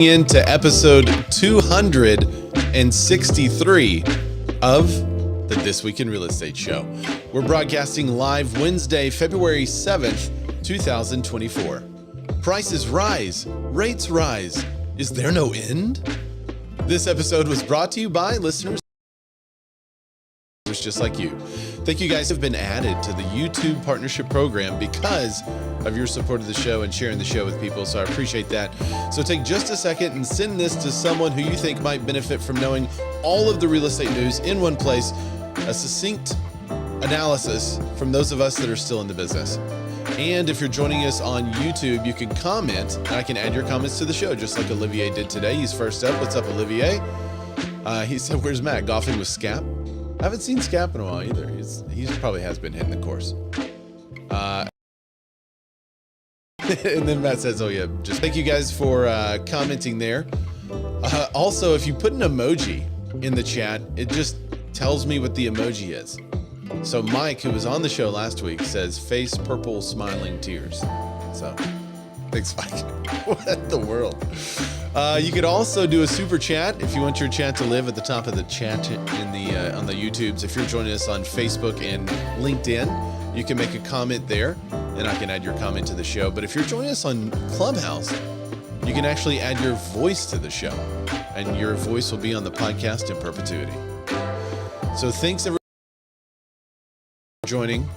Into episode 263 of the This Week in Real Estate show. We're broadcasting live Wednesday, February 7th, 2024. Prices rise, rates rise. Is there no end? This episode was brought to you by listeners just like you. Thank you guys have been added to the YouTube partnership program because of your support of the show and sharing the show with people. So I appreciate that. So take just a second and send this to someone who you think might benefit from knowing all of the real estate news in one place, a succinct analysis from those of us that are still in the business. And if you're joining us on YouTube, you can comment and I can add your comments to the show, just like Olivier did today. He's first up. What's up, Olivier? He said, where's Matt? Golfing with Scap? I haven't seen Scap in a while either. He probably has been hitting the course. And then Matt says, oh yeah, just thank you guys for commenting there. Also, if you put an emoji in the chat, it just tells me what the emoji is. So Mike, who was on the show last week, says face purple smiling tears. So thanks, Mike. What the world? You could also do a super chat if you want your chat to live at the top of the chat in the on the YouTubes. If you're joining us on Facebook and LinkedIn, you can make a comment there and I can add your comment to the show. But if you're joining us on Clubhouse, you can actually add your voice to the show and your voice will be on the podcast in perpetuity. So thanks everyone for joining.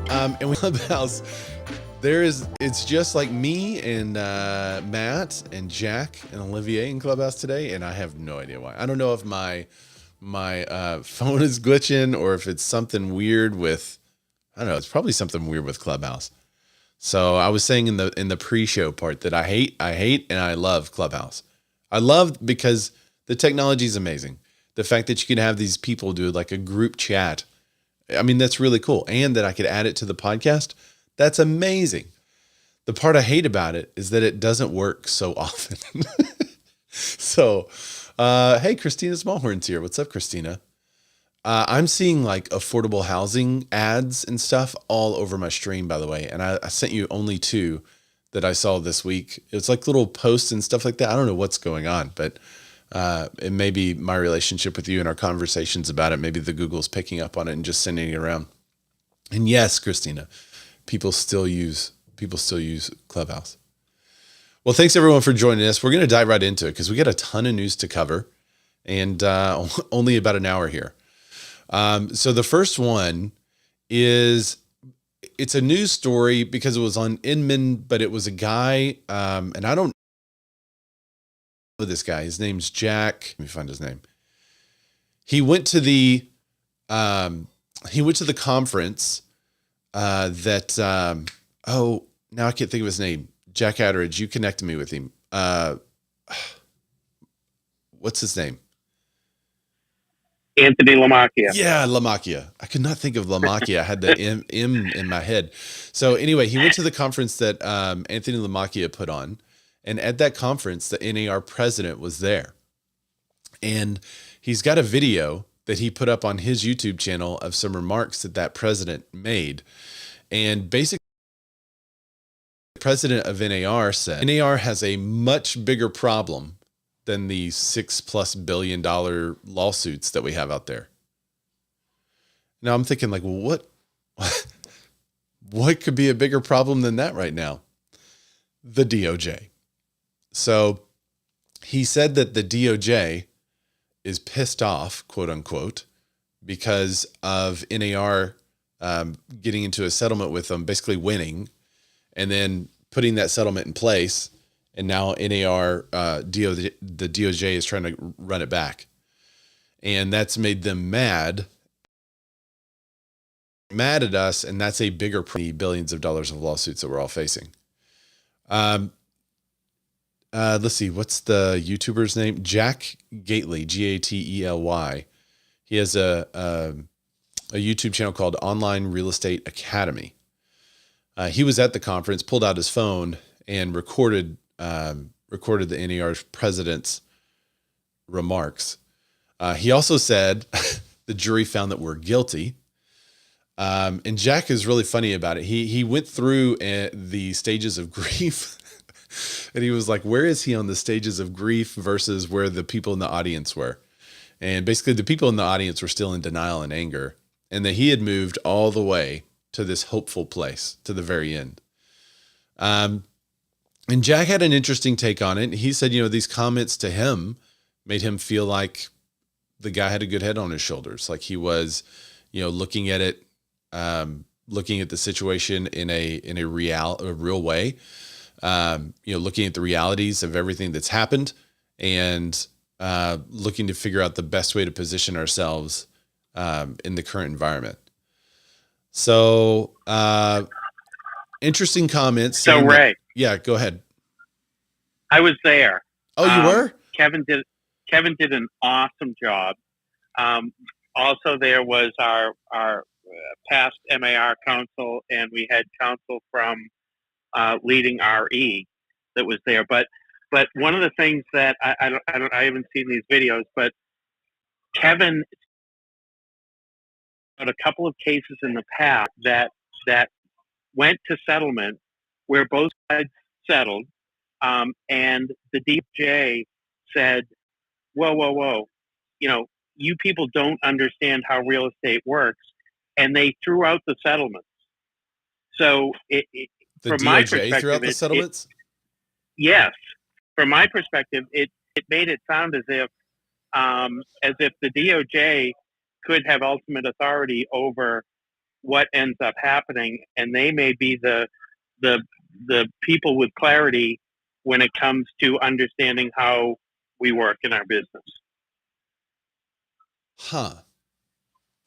And with Clubhouse, it's just like me and Matt and Jack and Olivier in Clubhouse today, and I have no idea why. I don't know if my phone is glitching or if it's something weird with, I don't know, it's probably something weird with Clubhouse. So I was saying in the pre-show part that I hate and I love Clubhouse. I love because the technology is amazing. The fact that you can have these people do like a group chat, I mean, that's really cool. And that I could add it to the podcast. That's amazing. The part I hate about it is that it doesn't work so often. So, hey, Christina Smallhorn's here. What's up, Christina? I'm seeing like affordable housing ads and stuff all over my stream, by the way. And I sent you only two that I saw this week. It's like little posts and stuff like that. I don't know what's going on, but it may be my relationship with you and our conversations about it. Maybe the Google's picking up on it and just sending it around. And yes, Christina, people still use Clubhouse. Well, thanks everyone for joining us. We're going to dive right into it because we got a ton of news to cover and only about an hour here. So the first one is, it's a news story because it was on Inman, but it was a guy, and I don't know this guy. His name's Jack. Let me find his name. He went to the conference now I can't think of his name. Jack Atteridge, you connected me with him. What's his name? Anthony LaMacchia. Yeah, LaMacchia. I could not think of LaMacchia. I had the M in my head. So anyway, he went to the conference that Anthony LaMacchia put on. And at that conference, the NAR president was there. And he's got a video that he put up on his YouTube channel of some remarks that president made. And basically, the president of NAR said, NAR has a much bigger problem than the $6+ billion lawsuits that we have out there. Now I'm thinking like, well, what could be a bigger problem than that right now? The DOJ. So he said that the DOJ is pissed off, quote unquote, because of NAR getting into a settlement with them, basically winning, and then putting that settlement in place. And now NAR, the DOJ is trying to run it back. And that's made them mad at us. And that's a bigger billions of dollars of lawsuits that we're all facing. Let's see, what's the YouTuber's name? Jack Gately, Gately. He has a YouTube channel called Online Real Estate Academy. He was at the conference, pulled out his phone and recorded the NAR's president's remarks. He also said the jury found that we're guilty. And Jack is really funny about it. He went through the stages of grief And he was like, where is he on the stages of grief versus where the people in the audience were? And basically the people in the audience were still in denial and anger, and that he had moved all the way to this hopeful place to the very end. And Jack had an interesting take on it. He said, these comments to him made him feel like the guy had a good head on his shoulders. Like he was, looking at it, looking at the situation in a real way, looking at the realities of everything that's happened, and looking to figure out the best way to position ourselves in the current environment. So interesting comments. So Ray, yeah, go ahead. I was there. Oh, you were? Kevin did an awesome job. Also, there was our past MAR counsel, and we had counsel from leading RE that was there. But one of the things that I haven't seen these videos, but Kevin had a couple of cases in the past that went to settlement where both sides settled, and the DOJ said, whoa, you people don't understand how real estate works, and they threw out the settlements. So from my perspective, threw out the settlements? Yes. From my perspective, it made it sound as if the DOJ could have ultimate authority over what ends up happening, and they may be the people with clarity when it comes to understanding how we work in our business. Huh.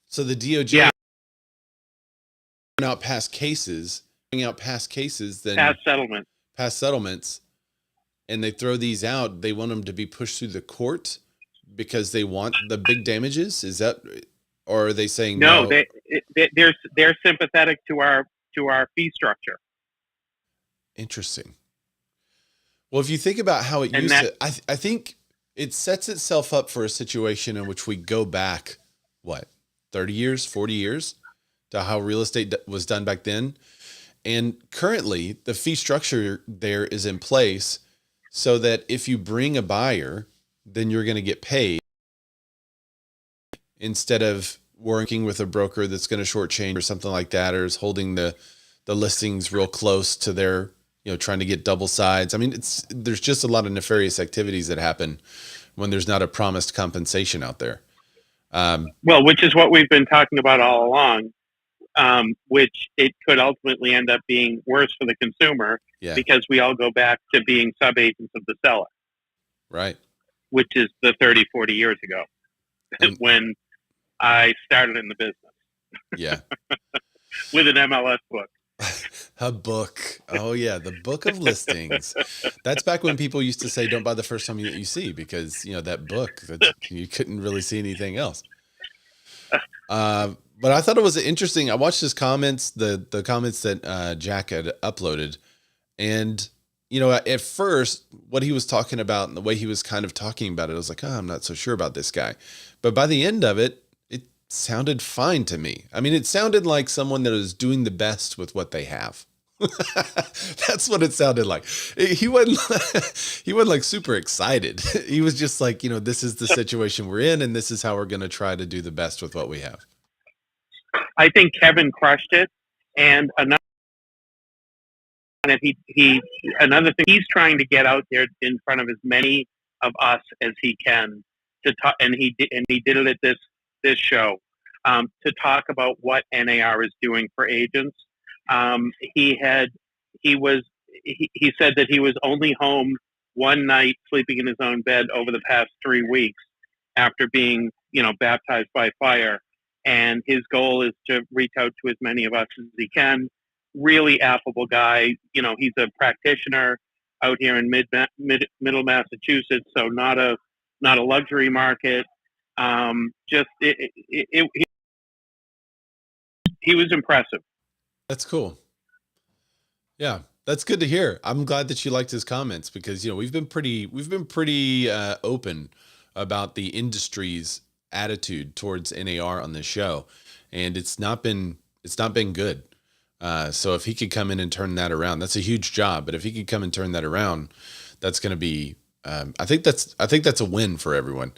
So the DOJ out past cases, then past settlements, and they throw these out. They want them to be pushed through the court because they want the big damages. Is that, or are they saying no? They're sympathetic to our fee structure. Interesting. Well, if you think about how it used to, I think it sets itself up for a situation in which we go back, 30 years, 40 years to how real estate was done back then. And currently the fee structure there is in place so that if you bring a buyer, then you're going to get paid instead of working with a broker that's going to shortchange or something like that, or is holding the listings real close to their, trying to get double sides. I mean, there's just a lot of nefarious activities that happen when there's not a promised compensation out there. Which is what we've been talking about all along, which it could ultimately end up being worse for the consumer because we all go back to being sub-agents of the seller. Right. Which is the 30, 40 years ago when I started in the business. Yeah. With an MLS book. A book. Oh yeah. The book of listings. That's back when people used to say, don't buy the first time you see, because that book, you couldn't really see anything else. But I thought it was interesting. I watched his comments, the comments that Jack had uploaded, and at first what he was talking about and the way he was kind of talking about it, I was like, I'm not so sure about this guy. But by the end of it, it sounded fine to me. I mean, it sounded like someone that was doing the best with what they have. That's what it sounded like. He wasn't like super excited. He was just like, this is the situation we're in, and this is how we're going to try to do the best with what we have. I think Kevin crushed it. And another thing, he's trying to get out there in front of as many of us as he can to talk, and he did it at this show, to talk about what NAR is doing for agents. He said that he was only home one night sleeping in his own bed over the past 3 weeks after being, baptized by fire. And his goal is to reach out to as many of us as he can. Really affable guy. He's a practitioner out here in middle Massachusetts, so not a luxury market. He was impressive. That's cool. Yeah, that's good to hear. I'm glad that you liked his comments, because we've been pretty open about the industry's attitude towards NAR on this show, and it's not been good. So if he could come in and turn that around, that's a huge job. But if he could come and turn that around, that's going to be, I think that's a win for everyone.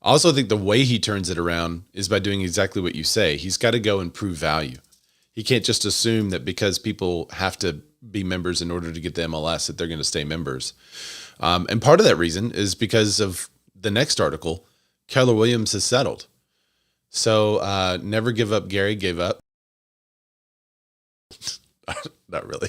I also think the way he turns it around is by doing exactly what you say. He's got to go and prove value. He can't just assume that because people have to be members in order to get the MLS that they're going to stay members. And part of that reason is because of the next article. Keller Williams has settled. So never give up, Gary gave up. Not really.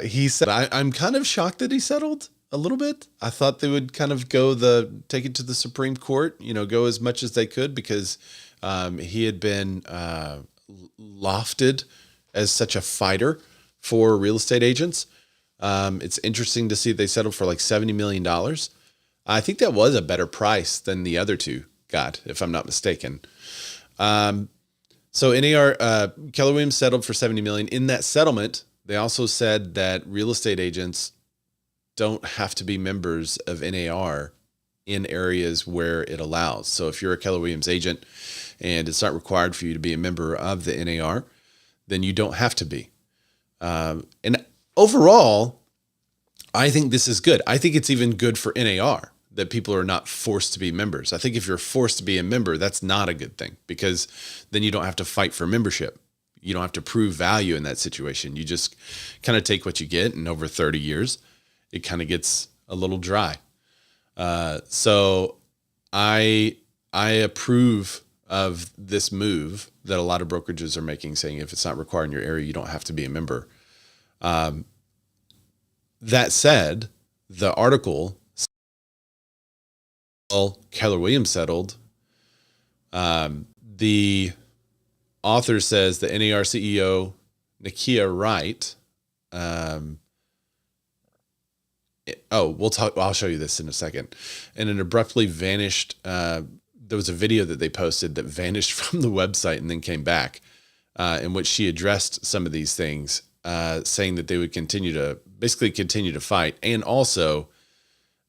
He said, I'm kind of shocked that he settled a little bit. I thought they would kind of take it to the Supreme Court, go as much as they could, because he had been lofted as such a fighter for real estate agents. It's interesting to see they settled for like $70 million. I think that was a better price than the other two got, if I'm not mistaken. So NAR, Keller Williams settled for $70 million. In that settlement, they also said that real estate agents don't have to be members of NAR in areas where it allows. So if you're a Keller Williams agent and it's not required for you to be a member of the NAR, then you don't have to be. And overall, I think this is good. I think it's even good for NAR that people are not forced to be members. I think if you're forced to be a member, that's not a good thing, because then you don't have to fight for membership. You don't have to prove value in that situation. You just kind of take what you get, and over 30 years, it kind of gets a little dry. So I approve of this move that a lot of brokerages are making, saying if it's not required in your area, you don't have to be a member. That said, the article, Keller Williams settled. The author says the NAR CEO Nykia Wright. I'll show you this in a second. And it abruptly vanished. There was a video that they posted that vanished from the website and then came back, in which she addressed some of these things, saying that they would continue to fight. And also,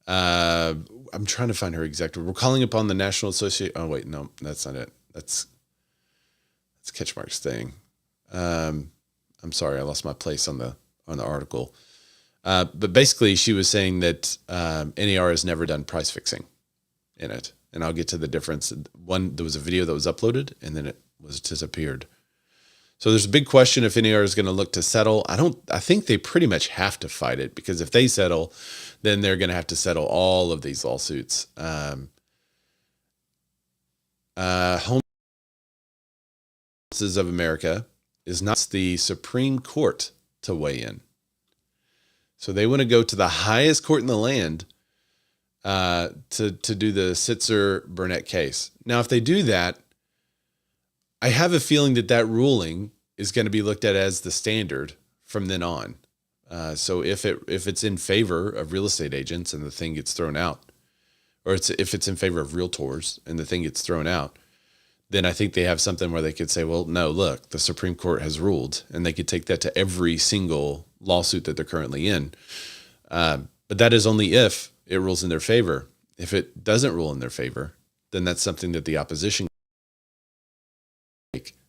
I'm trying to find her exact word. We're calling upon the National Association. Oh, wait, no, that's not it. That's Ketchmark's thing. I'm sorry, I lost my place on the article. But basically, she was saying that NAR has never done price fixing in it, and I'll get to the difference. There was a video that was uploaded, and then it was disappeared. So there's a big question if NAR is going to look to settle. I think they pretty much have to fight it, because if they settle, then they're going to have to settle all of these lawsuits. HomeServices of America is not the Supreme Court to weigh in. So they want to go to the highest court in the land to do the Sitzer Burnett case. Now, if they do that, I have a feeling that ruling is going to be looked at as the standard from then on. So if it's in favor of real estate agents and the thing gets thrown out, or if it's in favor of realtors and the thing gets thrown out, then I think they have something where they could say, well, no, look, the Supreme Court has ruled, and they could take that to every single lawsuit that they're currently in. But that is only if it rules in their favor. If it doesn't rule in their favor, then that's something that the opposition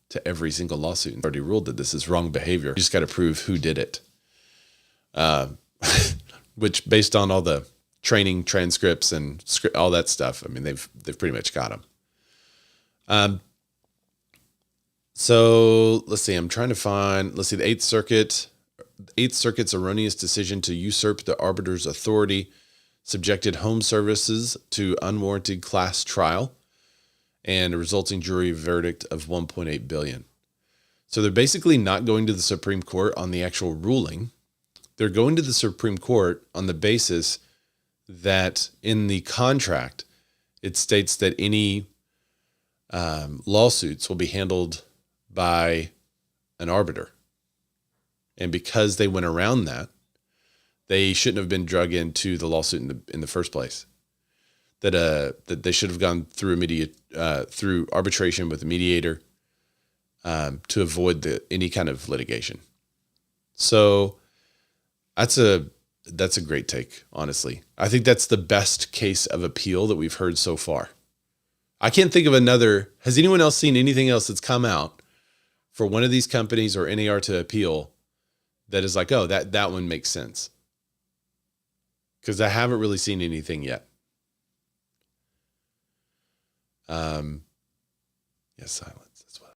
to every single lawsuit and already ruled that this is wrong behavior. You just got to prove who did it. Which, based on all the training transcripts and all that stuff, I mean, they've pretty much got them. So let's see, the Eighth Circuit's erroneous decision to usurp the arbiter's authority subjected HomeServices to unwarranted class trial and a resulting jury verdict of $1.8 billion. So they're basically not going to the Supreme Court on the actual ruling. They're going to the Supreme Court on the basis that in the contract, it states that any lawsuits will be handled by an arbiter. And because they went around that, they shouldn't have been drug into the lawsuit in the first place. That they should have gone through through arbitration with a mediator to avoid any kind of litigation. So that's a great take, honestly. I think that's the best case of appeal that we've heard so far. I can't think of another. Has anyone else seen anything else that's come out for one of these companies or NAR to appeal that is like, oh, that one makes sense. Because I haven't really seen anything yet. Yes, silence. That's what.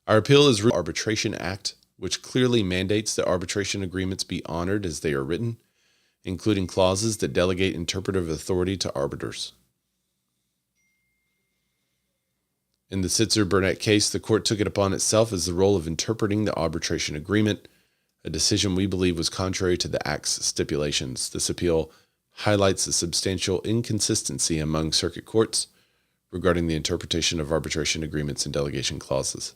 Our appeal is Arbitration Act, which clearly mandates that arbitration agreements be honored as they are written, including clauses that delegate interpretive authority to arbiters. In the Sitzer Burnett case, the court took it upon itself as the role of interpreting the arbitration agreement, a decision we believe was contrary to the Act's stipulations. This appeal highlights the substantial inconsistency among circuit courts regarding the interpretation of arbitration agreements and delegation clauses.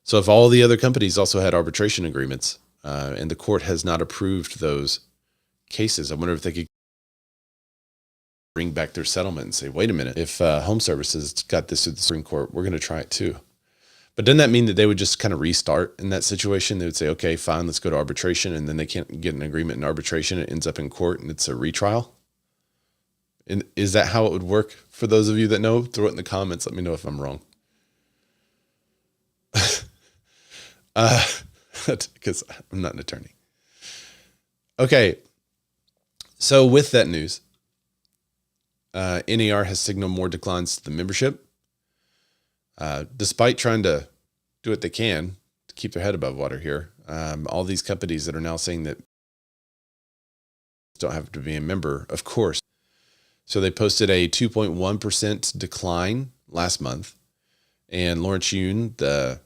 So if all the other companies also had arbitration agreements, and the court has not approved those cases, I wonder if they could bring back their settlement and say, wait a minute, if HomeServices got this through the Supreme Court, we're going to try it too. But doesn't that mean that they would just kind of restart in that situation? They would say, okay, fine, let's go to arbitration. And then they can't get an agreement in arbitration. It ends up in court and it's a retrial. And is that how it would work? For those of you that know, throw it in the comments. Let me know if I'm wrong. Because I'm not an attorney. Okay. So with that news, NAR has signaled more declines to the membership. Despite trying to do what they can to keep their head above water here, all these companies that are now saying that don't have to be a member, of course. So they posted a 2.1% decline last month. And Lawrence Yun, the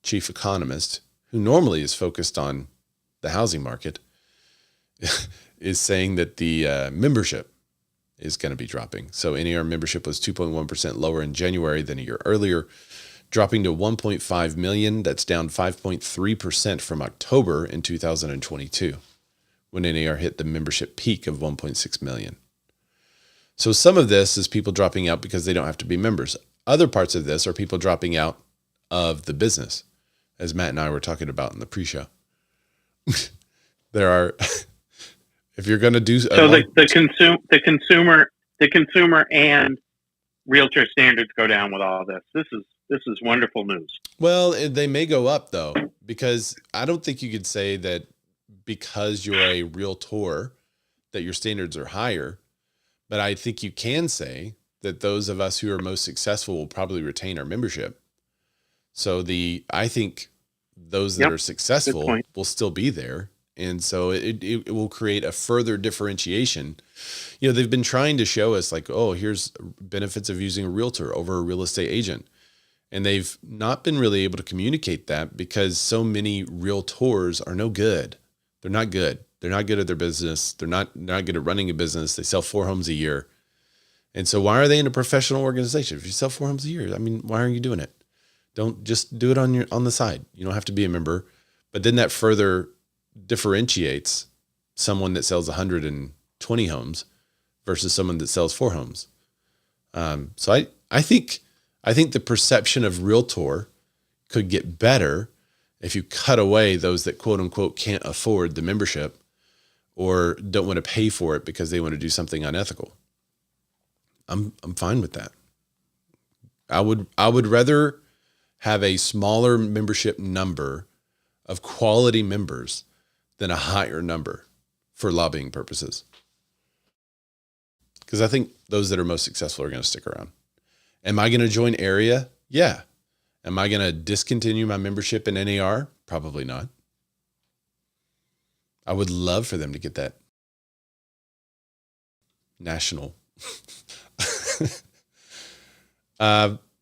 chief economist, who normally is focused on the housing market, is saying that the membership is going to be dropping. So NAR membership was 2.1% lower in January than a year earlier, dropping to 1.5 million. That's down 5.3% from October in 2022, when NAR hit the membership peak of 1.6 million. So some of this is people dropping out because they don't have to be members. Other parts of this are people dropping out of the business, as Matt and I were talking about in the pre-show. There are, if you're going to do so the consumer and realtor standards go down with all this. This is wonderful news. Well, they may go up though, because I don't think you could say that because you're a realtor that your standards are higher, but I think you can say that those of us who are most successful will probably retain our membership. So I think those that are successful will still be there. And so it will create a further differentiation. You know, they've been trying to show us like, oh, here's benefits of using a realtor over a real estate agent. And they've not been really able to communicate that because so many realtors are no good. They're not good. They're not good at their business. They're not good at running a business. They sell 4 homes a year. And so why are they in a professional organization? If you sell 4 homes a year, I mean, why aren't you doing it? Don't just do it on the side. You don't have to be a member. But then that further differentiates someone that sells 120 homes versus someone that sells 4 homes. So I think the perception of realtor could get better if you cut away those that quote unquote can't afford the membership or don't want to pay for it because they want to do something unethical. I'm fine with that. I would rather have a smaller membership number of quality members than a higher number for lobbying purposes. Because I think those that are most successful are going to stick around. Am I going to join area? Yeah. Am I going to discontinue my membership in NAR? Probably not. I would love for them to get that national.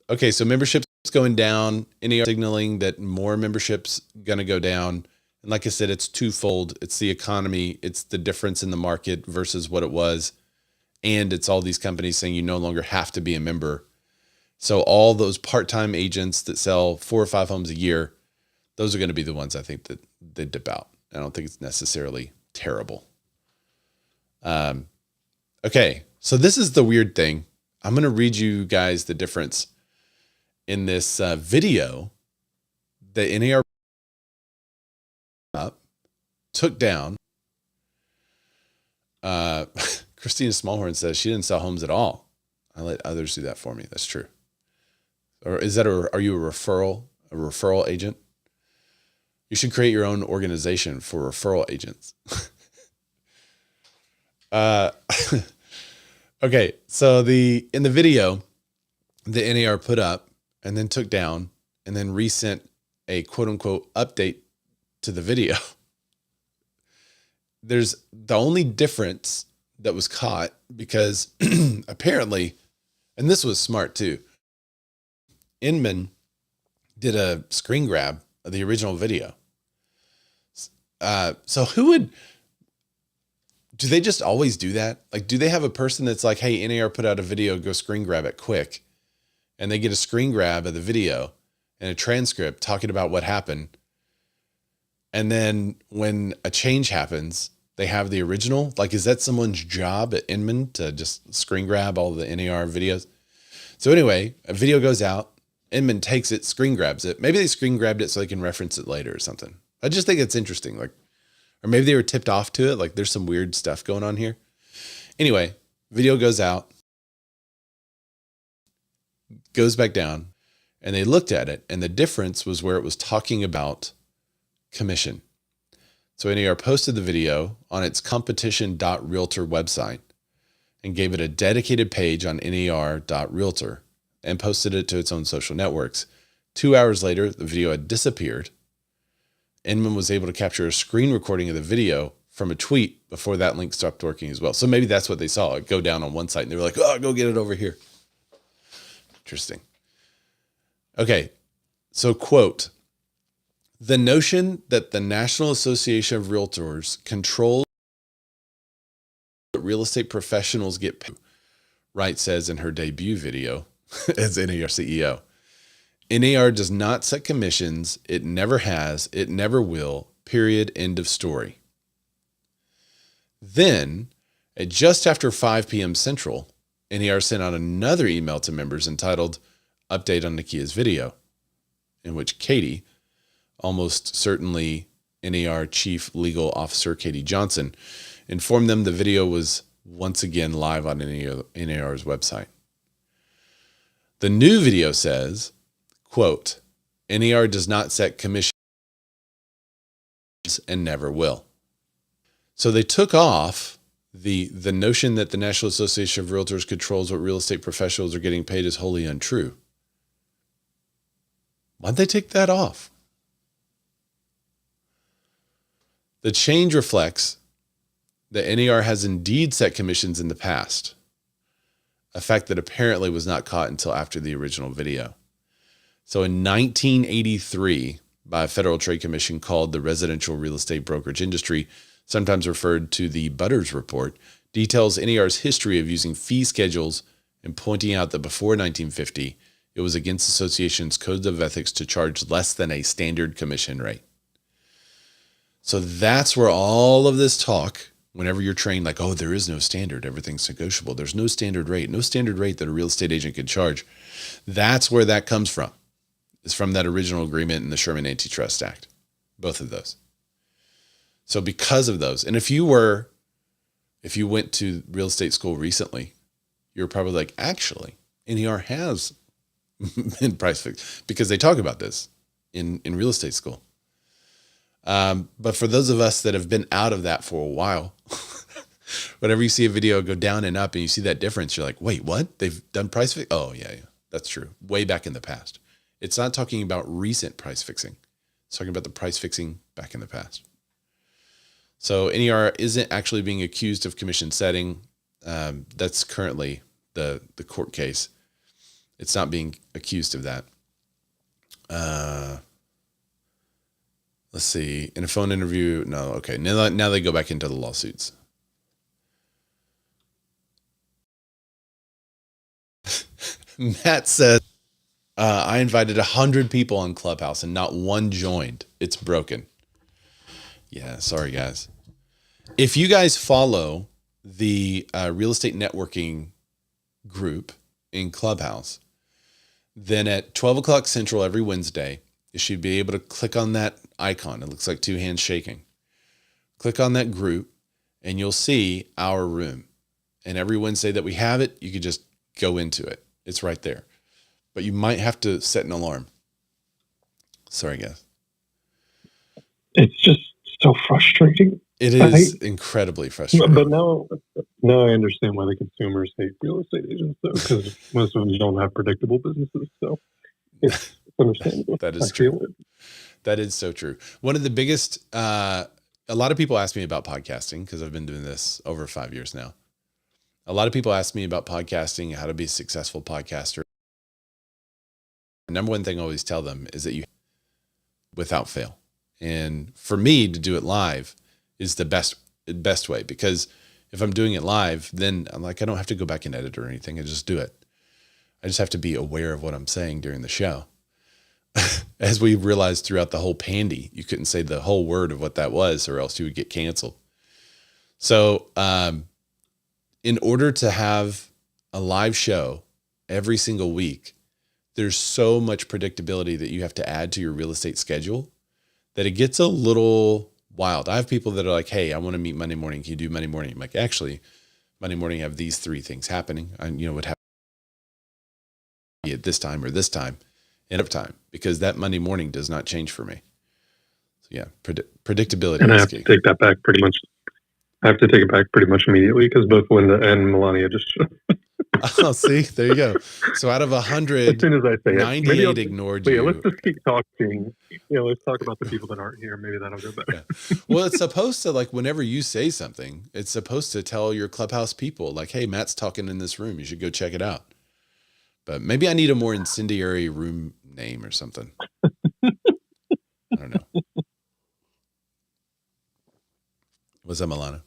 Okay, so membership's going down. NAR signaling that more memberships going to go down. And like I said, it's twofold. It's the economy. It's the difference in the market versus what it was. And it's all these companies saying you no longer have to be a member. So all those part-time agents that sell 4 or 5 homes a year, those are going to be the ones I think that they dip out. I don't think it's necessarily terrible. Okay, so this is the weird thing. I'm going to read you guys the difference in this video that NAR took down. Christina Smallhorn says she didn't sell homes at all. I let others do that for me. That's true. Or are you a referral agent? You should create your own organization for referral agents. Okay. So in the video, the NAR put up and then took down and then resent a quote unquote update to the video. There's the only difference that was caught because apparently, and this was smart too, Inman did a screen grab of the original video. So do they just always do that? Like, do they have a person that's like, hey, NAR put out a video, go screen grab it quick. And they get a screen grab of the video and a transcript talking about what happened. And then when a change happens, they have the original. Like, is that someone's job at Inman to just screen grab all the NAR videos? So anyway, a video goes out. Inman takes it, screen grabs it. Maybe they screen grabbed it so they can reference it later or something. I just think it's interesting. Like, or maybe they were tipped off to it. Like, there's some weird stuff going on here. Anyway, video goes out, goes back down, and they looked at it. And the difference was where it was talking about commission. So NAR posted the video on its competition.realtor website and gave it a dedicated page on nar.realtor and posted it to its own social networks. 2 hours later, the video had disappeared. Inman was able to capture a screen recording of the video from a tweet before that link stopped working as well. So maybe that's what they saw, it go down on one site and they were like, oh, go get it over here. Interesting. Okay. So quote, the notion that the National Association of Realtors controls what real estate professionals get paid, Wright says in her debut video as NAR CEO. NAR does not set commissions. It never has. It never will. Period. End of story. Then, at just after 5 p.m. Central, NAR sent out another email to members entitled Update on Nykia's Video, in which Katie, almost certainly NAR Chief Legal Officer Katie Johnson, informed them the video was once again live on NAR's website. The new video says, quote, NAR does not set commissions and never will. So they took off the notion that the National Association of Realtors controls what real estate professionals are getting paid is wholly untrue. Why'd they take that off? The change reflects that NAR has indeed set commissions in the past, a fact that apparently was not caught until after the original video. So in 1983, by a Federal Trade Commission called the Residential Real Estate Brokerage Industry, sometimes referred to the Butters Report, details NAR's history of using fee schedules and pointing out that before 1950, it was against the association's codes of ethics to charge less than a standard commission rate. So that's where all of this talk, whenever you're trained like, oh, there is no standard, everything's negotiable, there's no standard rate that a real estate agent could charge. That's where that comes from. It's from that original agreement in the Sherman Antitrust Act, both of those. So because of those, and if you went to real estate school recently, you're probably like, actually, NAR has been price fixed, because they talk about this in real estate school. But for those of us that have been out of that for a while, whenever you see a video go down and up and you see that difference, you're like, wait, what? They've done price fix? Oh, yeah, that's true. Way back in the past. It's not talking about recent price fixing. It's talking about the price fixing back in the past. So NAR isn't actually being accused of commission setting. That's currently the court case. It's not being accused of that. Let's see. In a phone interview, no. Okay. Now they go back into the lawsuits. Matt says, I invited 100 people on Clubhouse and not one joined. It's broken. Yeah, sorry, guys. If you guys follow the real estate networking group in Clubhouse, then at 12 o'clock Central every Wednesday, you should be able to click on that icon. It looks like two hands shaking. Click on that group and you'll see our room. And every Wednesday that we have it, you can just go into it. It's right there. but you might have to set an alarm. Sorry, guys. It's just so frustrating. It is incredibly frustrating. But now I understand why the consumers hate real estate agents, though, because most of them don't have predictable businesses. So it's understandable. That is true. That is so true. One of the biggest, a lot of people ask me about podcasting because I've been doing this over 5 years now. A lot of people ask me about podcasting, how to be a successful podcaster. The number one thing I always tell them is that you, without fail. And for me to do it live is the best way, because if I'm doing it live, then I'm like, I don't have to go back and edit or anything. I just do it. I just have to be aware of what I'm saying during the show. As we realized throughout the whole pandy, you couldn't say the whole word of what that was or else you would get canceled. So, in order to have a live show every single week, there's so much predictability that you have to add to your real estate schedule that it gets a little wild. I have people that are like, hey, I want to meet Monday morning. Can you do Monday morning? I'm like, actually, Monday morning I have these 3 things happening. I would have to be at this time or this time, end of time, because that Monday morning does not change for me. So yeah, predictability. And I have to take that back pretty much. I have to take it back pretty much immediately because both Linda and Melania just. Oh, see, there you go. So out of 100, as soon as I say 98 ignored you. Yeah, let's just keep talking. Yeah, let's talk about the people that aren't here. Maybe that'll go better. Yeah. Well, it's supposed to, like, whenever you say something, it's supposed to tell your Clubhouse people, like, hey, Matt's talking in this room. You should go check it out. But maybe I need a more incendiary room name or something. I don't know. What's up, Milana?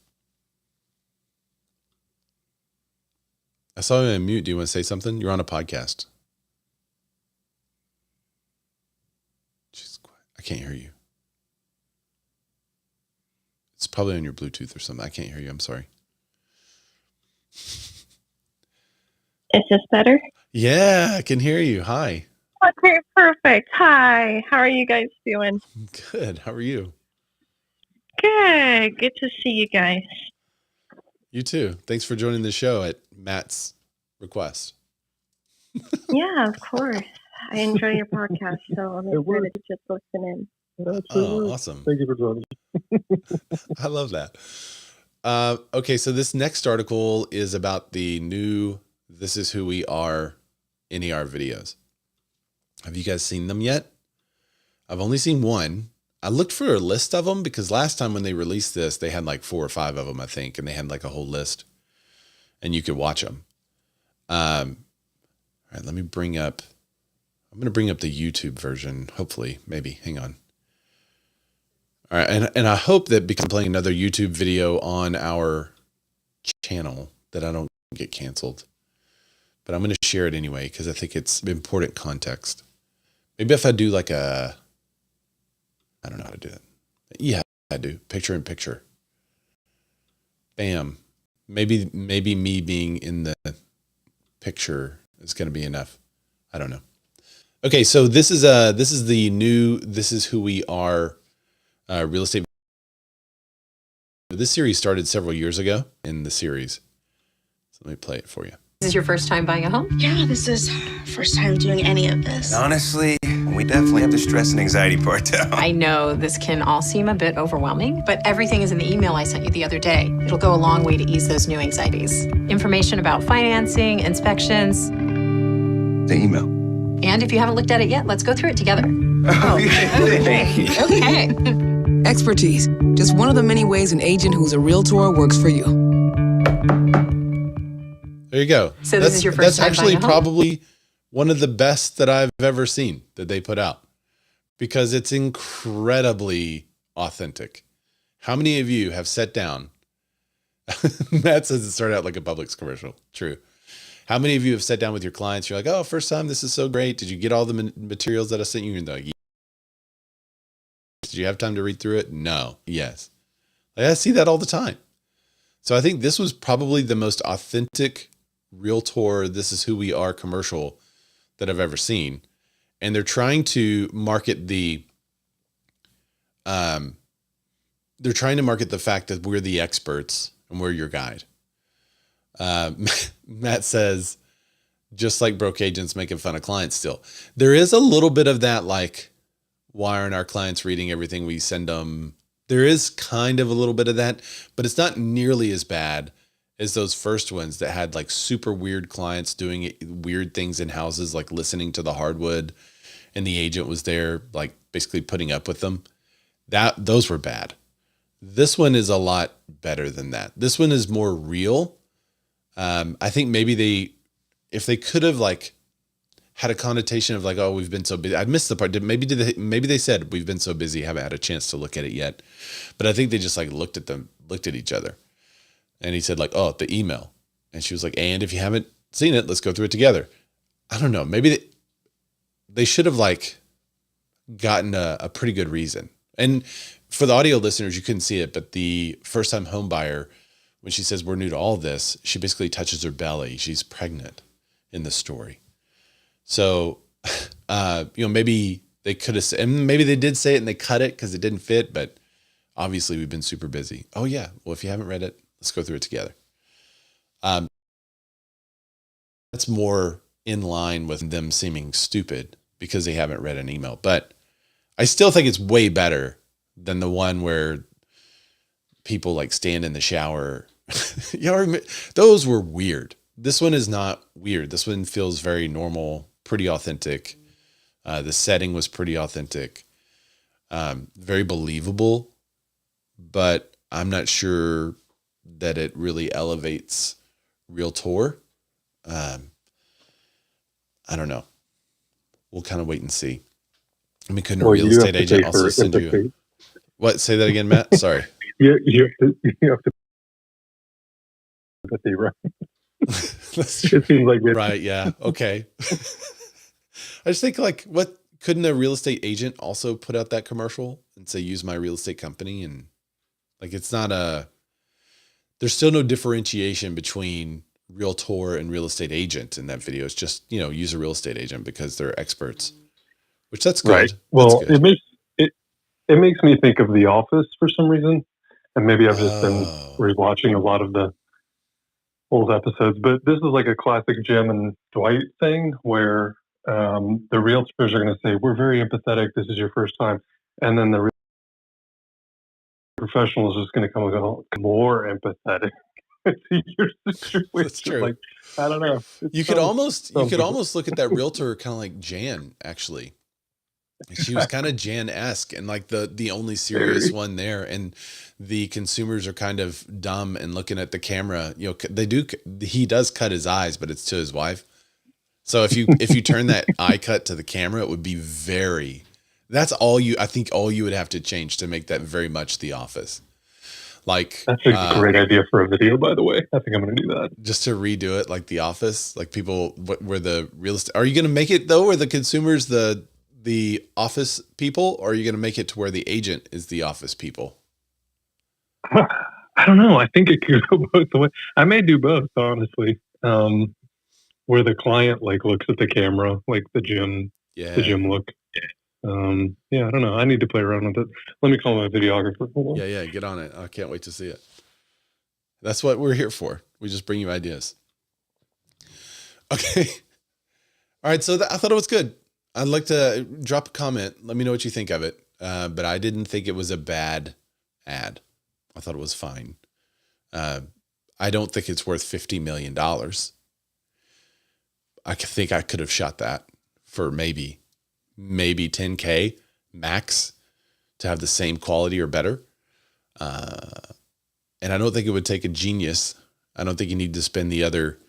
I saw you on mute. Do you want to say something? You're on a podcast. She's quiet. I can't hear you. It's probably on your Bluetooth or something. I can't hear you. I'm sorry. Is this better? Yeah, I can hear you. Hi. Okay, perfect. Hi. How are you guys doing? Good. How are you? Good. Good to see you guys. You too. Thanks for joining the show at Matt's request. Yeah, of course. I enjoy your podcast, so I'm excited to just listen in. Oh, awesome. Thank you for joining. I love that. Okay, so this next article is about the new This Is Who We Are NAR videos. Have you guys seen them yet? I've only seen one. I looked for a list of them because last time when they released this, they had like 4 or 5 of them, I think, and they had like a whole list and you could watch them. All right, I'm going to bring up the YouTube version, hopefully, maybe. Hang on. All right, and I hope that because I'm playing another YouTube video on our channel that I don't get canceled. But I'm going to share it anyway because I think it's important context. Maybe if I do like I don't know how to do it. Yeah, I do. Picture in picture. Bam. Maybe me being in the picture is going to be enough. I don't know. Okay, so this is the new This Is Who We Are real estate. This series started several years ago in the series. So let me play it for you. This is your first time buying a home? Yeah, this is first time doing any of this. And honestly, we definitely have the stress and anxiety part down. I know this can all seem a bit overwhelming, but everything is in the email I sent you the other day. It'll go a long way to ease those new anxieties. Information about financing, inspections. The email. And if you haven't looked at it yet, let's go through it together. Okay. Expertise. Just one of the many ways an agent who's a realtor works for you. There you go. So this is your first time That's actually buying a home? probably one of the best that I've ever seen that they put out because it's incredibly authentic. How many of you have sat down? Matt says it started out like a Publix commercial. True. How many of you have sat down with your clients? You're like, oh, first time, this is so great. Did you get all the materials that I sent you? And they're like, did you have time to read through it? No. Yes. Like, I see that all the time. So I think this was probably the most authentic Realtor, This Is Who We Are commercial that I've ever seen. And they're trying to market the fact that we're the experts and we're your guide. Matt says, just like broke agents making fun of clients still. There is a little bit of that, like, why aren't our clients reading everything we send them? There is kind of a little bit of that, but it's not nearly as bad as those first ones that had like super weird clients doing weird things in houses, like listening to the hardwood, and the agent was there, like basically putting up with them. Those were bad. This one is a lot better than that. This one is more real. I think maybe if they could have like had a connotation of like, oh, we've been so busy. I missed the part. Maybe they said we've been so busy, haven't had a chance to look at it yet. But I think they just like looked at each other. And he said like, oh, the email. And she was like, and if you haven't seen it, let's go through it together. I don't know. Maybe they should have like gotten a pretty good reason. And for the audio listeners, you couldn't see it, but the first time home buyer, when she says we're new to all this, she basically touches her belly. She's pregnant in the story. So, maybe they could have said, and maybe they did say it and they cut it because it didn't fit, but obviously we've been super busy. Oh yeah. Well, if you haven't read it, let's go through it together. That's more in line with them seeming stupid because they haven't read an email, but I still think it's way better than the one where people like stand in the shower. Those were weird. This one is not weird. This one feels very normal, pretty authentic. The setting was pretty authentic, very believable, but I'm not sure that it really elevates REALTOR. I don't know. We'll kind of wait and see. I mean, couldn't a real estate agent also send you? What? Say that again, Matt. Sorry. You have to empathy, right? That's true. It seems like it. Right. Yeah. Okay. I just think like, what couldn't a real estate agent also put out that commercial and say, use my real estate company? And like, it's not there's still no differentiation between REALTOR and real estate agent in that video. It's just, use a real estate agent because they're experts, which that's good. Right. Well, it makes me think of The Office for some reason. And maybe I've just been rewatching a lot of the old episodes, but this is like a classic Jim and Dwight thing where the realtors are going to say, we're very empathetic. This is your first time. And then the professional is just going to come and go, more empathetic. Your situation. That's true. Like, I don't know. You could almost look at that realtor kind of like Jan, actually. She was kind of Jan-esque and like the only serious one there. And the consumers are kind of dumb and looking at the camera. He does cut his eyes, but it's to his wife. So if you turn that eye cut to the camera, it would be I think all you would have to change to make that very much The Office. Like, that's a great idea for a video, by the way. I think I'm going to do that. Just to redo it like The Office, like people where the real estate, are you going to make it though, where the consumers, the office people, or are you going to make it to where the agent is the office people? I don't know. I think it could go both ways. I may do both, honestly. Where the client like looks at the camera, like the Jim look. I don't know. I need to play around with it. Let me call my videographer. Hold on. Yeah, get on it. I can't wait to see it. That's what we're here for. We just bring you ideas. Okay. All right. So I thought it was good. I'd like to drop a comment. Let me know what you think of it. But I didn't think it was a bad ad. I thought it was fine. I don't think it's worth $50 million. I think I could have shot that for maybe $10K max to have the same quality or better. And I don't think it would take a genius. I don't think you need to spend the other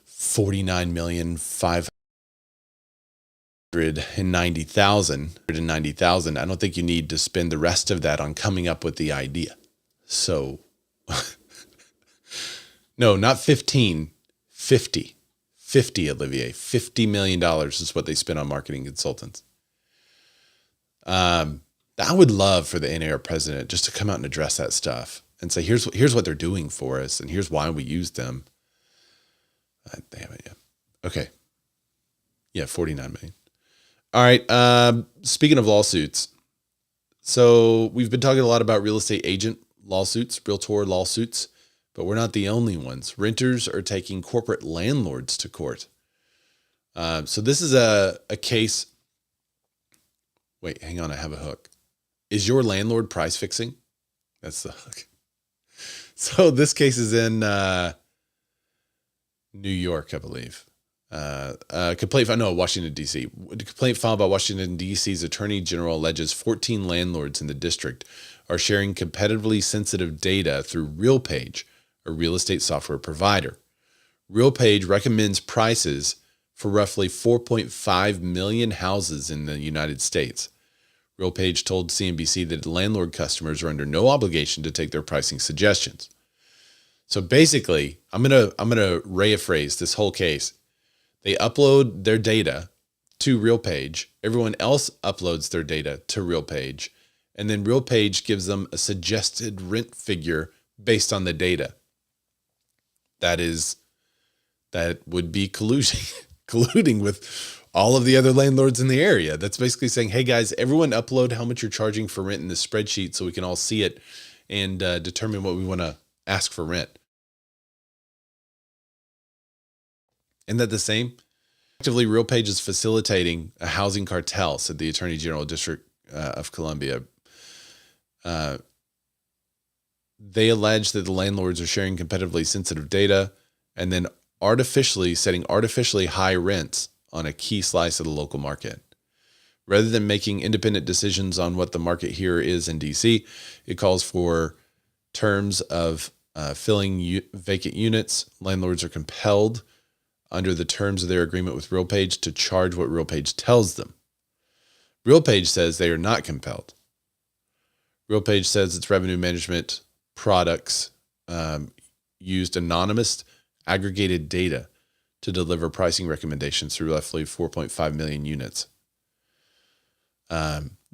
$49,590,000. I don't think you need to spend the rest of that on coming up with the idea. So no, not 15, 50. 50, Olivier. $50 million is what they spent on marketing consultants. I would love for the NAR president just to come out and address that stuff and say, here's what they're doing for us, and here's why we use them. They haven't yet. Okay. Yeah, 49 million. All right. Speaking of lawsuits, so we've been talking a lot about real estate agent lawsuits, REALTOR lawsuits, but we're not the only ones. Renters are taking corporate landlords to court. So this is a case. Wait, hang on. I have a hook. Is your landlord price fixing? That's the hook. So this case is in New York, I believe. Washington, D.C. The complaint filed by Washington, D.C.'s Attorney General alleges 14 landlords in the district are sharing competitively sensitive data through RealPage, a real estate software provider. RealPage recommends prices for roughly 4.5 million houses in the United States. RealPage told CNBC that landlord customers are under no obligation to take their pricing suggestions. So basically, I'm gonna rephrase this whole case. They upload their data to RealPage. Everyone else uploads their data to RealPage, and then RealPage gives them a suggested rent figure based on the data. That would be colluding with all of the other landlords in the area. That's basically saying, hey guys, everyone upload how much you're charging for rent in this spreadsheet so we can all see it and determine what we want to ask for rent. Isn't that the same? Effectively, RealPage is facilitating a housing cartel, said the Attorney General District of Columbia. They allege that the landlords are sharing competitively sensitive data and then setting artificially high rents on a key slice of the local market. Rather than making independent decisions on what the market here is in DC, it calls for terms of filling vacant units. Landlords are compelled under the terms of their agreement with RealPage to charge what RealPage tells them. RealPage says they are not compelled. RealPage says its revenue management products used anonymous aggregated data to deliver pricing recommendations through roughly 4.5 million units.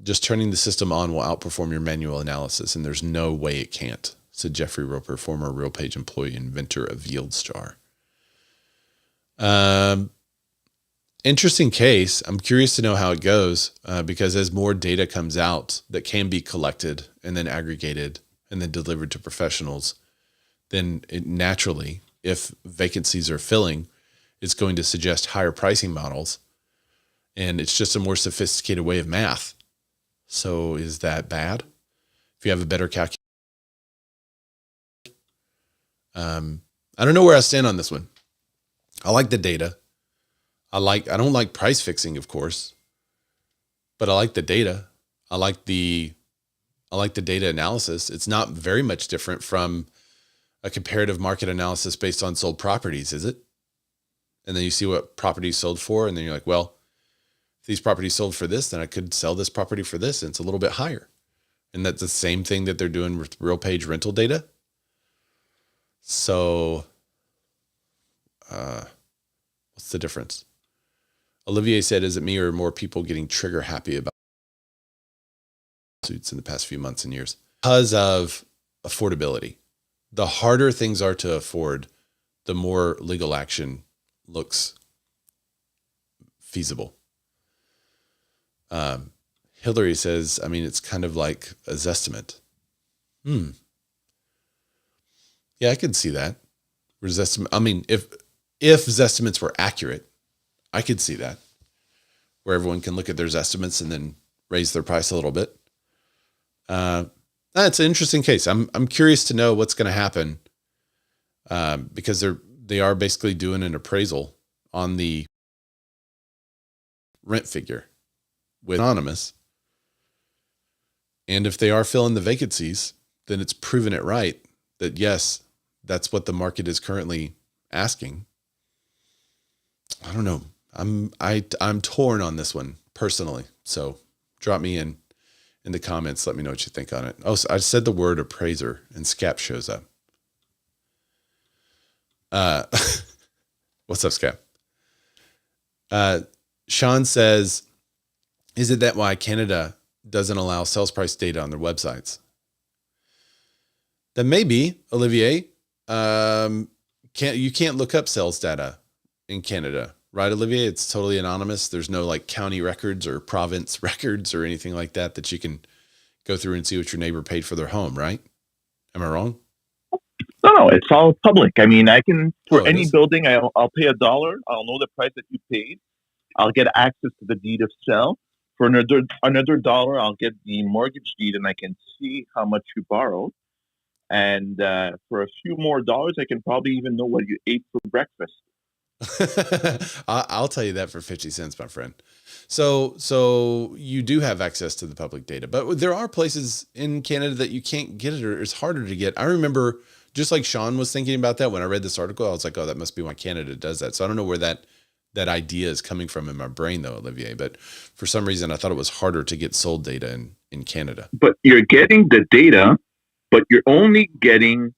Just turning the system on will outperform your manual analysis, and there's no way it can't, said Jeffrey Roper, former RealPage employee and inventor of YieldStar. Interesting case. I'm curious to know how it goes because as more data comes out that can be collected and then aggregated and then delivered to professionals, then it naturally, if vacancies are filling, it's going to suggest higher pricing models. And it's just a more sophisticated way of math. So is that bad? If you have a better calculator? I don't know where I stand on this one. I like the data. I don't like price fixing, of course, but I like the data. I like the data analysis. It's not very much different from a comparative market analysis based on sold properties, is it? And then you see what properties sold for, and then you're like, well, if these properties sold for this, then I could sell this property for this, and it's a little bit higher. And that's the same thing that they're doing with RealPage rental data. So, what's the difference? Olivier said, is it me or more people getting trigger happy about suits in the past few months and years? Because of affordability. The harder things are to afford, the more legal action looks feasible. Hillary says, I mean, it's kind of like a Zestimate. Yeah, I could see that. I mean, if Zestimates were accurate, I could see that, where everyone can look at their estimates and then raise their price a little bit. That's an interesting case. I'm curious to know what's going to happen because they are basically doing an appraisal on the rent figure with anonymous. And if they are filling the vacancies, then it's proven it right that yes, that's what the market is currently asking. I don't know. I'm torn on this one personally. So drop me in the comments. Let me know what you think on it. Oh, so I said the word appraiser and Scap shows up. What's up, Scap? Sean says, is it that why Canada doesn't allow sales price data on their websites? That may be, Olivier. You can't look up sales data in Canada, right, Olivier? It's totally anonymous. There's no like county records or province records or anything like that you can go through and see what your neighbor paid for their home, right? Am I wrong? No, it's all public. I mean, I can, for any is? building, I'll pay $1. I'll know the price that you paid. I'll get access to the deed of sale. For another $1, I'll get the mortgage deed, and I can see how much you borrowed. And for a few more dollars, I can probably even know what you ate for breakfast. I'll tell you that for 50 cents, my friend. So you do have access to the public data, but there are places in Canada that you can't get it, or it's harder to get. I remember, just like Sean was thinking about that when I read this article, I was like, oh, that must be why Canada does that. So I don't know where that idea is coming from in my brain though, Olivier, but for some reason I thought it was harder to get sold data in Canada. But you're getting the data, but you're only getting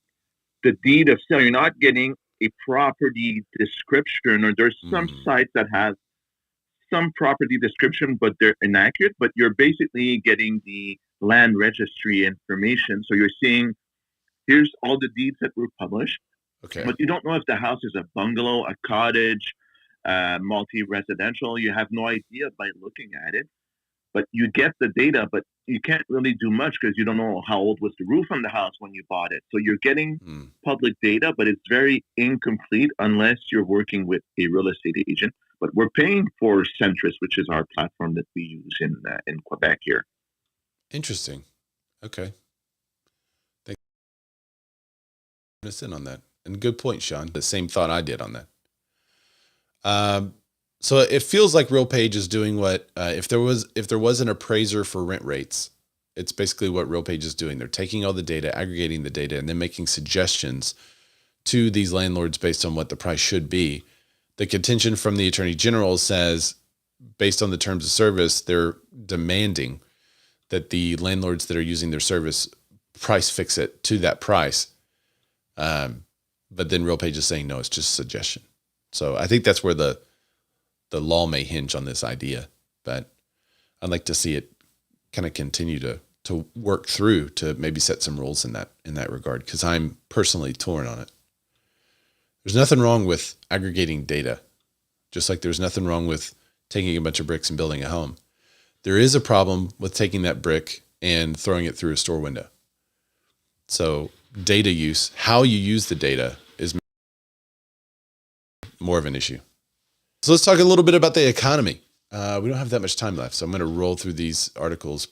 the deed of sale. You're not getting a property description, or there's some sites that have some property description, but they're inaccurate, but you're basically getting the land registry information. So you're seeing, here's all the deeds that were published, Okay. but you don't know if the house is a bungalow, a cottage, multi-residential. You have no idea by looking at it, but you get the data, but you can't really do much because you don't know how old was the roof on the house when you bought it. So you're getting public data, but it's very incomplete unless you're working with a real estate agent. But we're paying for Centris, which is our platform that we use in Quebec here. Interesting. Okay. Thanks for us in on that. And good point, Sean. The same thought I did on that. So it feels like RealPage is doing what, if there was an appraiser for rent rates, it's basically what RealPage is doing. They're taking all the data, aggregating the data, and then making suggestions to these landlords based on what the price should be. The contention from the Attorney General says, based on the terms of service, they're demanding that the landlords that are using their service price fix it to that price. But then RealPage is saying, no, it's just a suggestion. So I think that's where the law may hinge on this idea, but I'd like to see it kind of continue to work through to maybe set some rules in that regard, because I'm personally torn on it. There's nothing wrong with aggregating data, just like there's nothing wrong with taking a bunch of bricks and building a home. There is a problem with taking that brick and throwing it through a store window. So data use, how you use the data, is more of an issue. So let's talk a little bit about the economy. We don't have that much time left, so I'm going to roll through these articles